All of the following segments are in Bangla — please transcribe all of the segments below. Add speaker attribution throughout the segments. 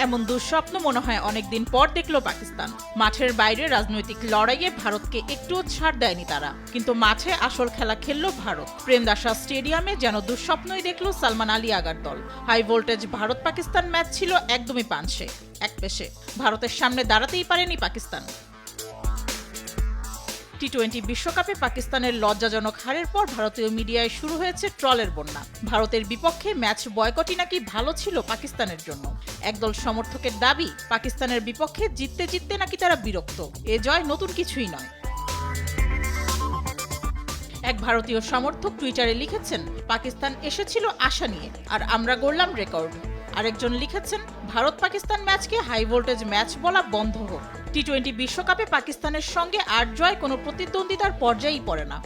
Speaker 1: এমন দুঃস্বপ্ন মনে হয় অনেকদিন পর দেখল পাকিস্তান। মাঠের বাইরে রাজনৈতিক লড়াইয়ে ভারতকে একটুও ছাড় দেয়নি তারা, কিন্তু মাঠে আসল খেলা খেলল ভারত। প্রেমদাসা স্টেডিয়ামে যেন দুঃস্বপ্নই দেখল সালমান আলী আগার দল। High voltage Bharat Pakistan match ছিল একদমই পাঞ্চে এক পেশে। ভারতের সামনে দাঁড়াতেই পারেনি পাকিস্তান। টি-20 বিশ্বকাপে পাকিস্তানের লজ্জাজনক হারের পর ভারতীয় মিডিয়ায় শুরু হয়েছে ট্রলের বন্যা। ভারতের বিপক্ষে ম্যাচ বয়কটই নাকি ভালো ছিল পাকিস্তানের জন্য। একদল সমর্থকের দাবি, পাকিস্তানের বিপক্ষে জিততে জিততে নাকি তারা বিরক্ত। এ জয় নতুন কিছুই নয়। এক ভারতীয় সমর্থক টুইটারে লিখেছেন, পাকিস্তান এসেছিল আশা নিয়ে, আর আমরা গড়লাম রেকর্ড। আরেকজন লিখেছেন, ভারত পাকিস্তান ম্যাচকে হাই ভোল্টেজ ম্যাচ বলা বন্ধ হোক। টি-20 বিশ্বকাপে পাকিস্তানের সঙ্গে ৮ জয় কোনো প্রতিদ্বন্দ্বিতার পর্যায়েই পড়ে না।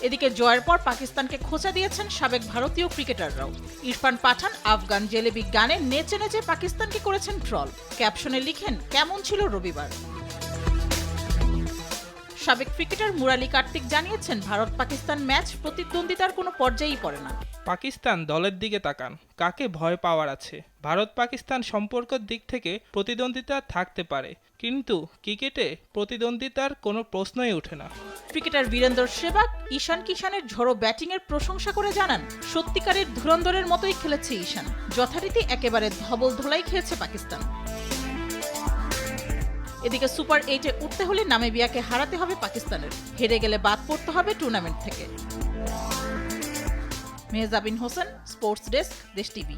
Speaker 1: এদিকে জয়ের পর পাকিস্তানকে খোঁচা দিয়েছেন সাবেক ভারতীয় ক্রিকেটাররাও। ইরফান পাঠান আফগান জেলেবি গানে নেচে নেচে পাকিস্তানকে করেছেন ট্রল। ক্যাপশনে লিখেন, কেমন ছিল রবিবার। সাবেক ক্রিকেটার মুরালি কার্তিক জানিয়েছেন, ভারত পাকিস্তান ম্যাচ প্রতিদ্বন্দ্বিতার কোনো পর্যায়েই পড়ে না।
Speaker 2: পাকিস্তান দলের দিকে তাকান, কাকে ভয় পাওয়ার আছে? ভারত পাকিস্তান সম্পর্কের দিক থেকে প্রতিদ্বন্দ্বিতা থাকতে পারে, কিন্তু ক্রিকেটে প্রতিদ্বন্দ্বিতার কোনো প্রশ্নই ওঠে না।
Speaker 1: ক্রিকেটার বীরেন্দর সেহবাগ ঈশান কিষানের ঝড়ো ব্যাটিংয়ের প্রশংসা করে জানান, সত্যিকারের ধুরন্ধরের মতোই খেলেছে ঈশান। যথারীতি একেবারে ধবল ধোলাই খেয়েছে পাকিস্তান। এদিকে সুপার 8-এ উঠতে হলে নামিবিয়াকে হারাতে হবে পাকিস্তানের। হেরে গেলে বাদ পড়তে হবে টুর্নামেন্ট থেকে। মেহজাবিন হোসেন, স্পোর্টস ডেস্ক, দেশ টিভি।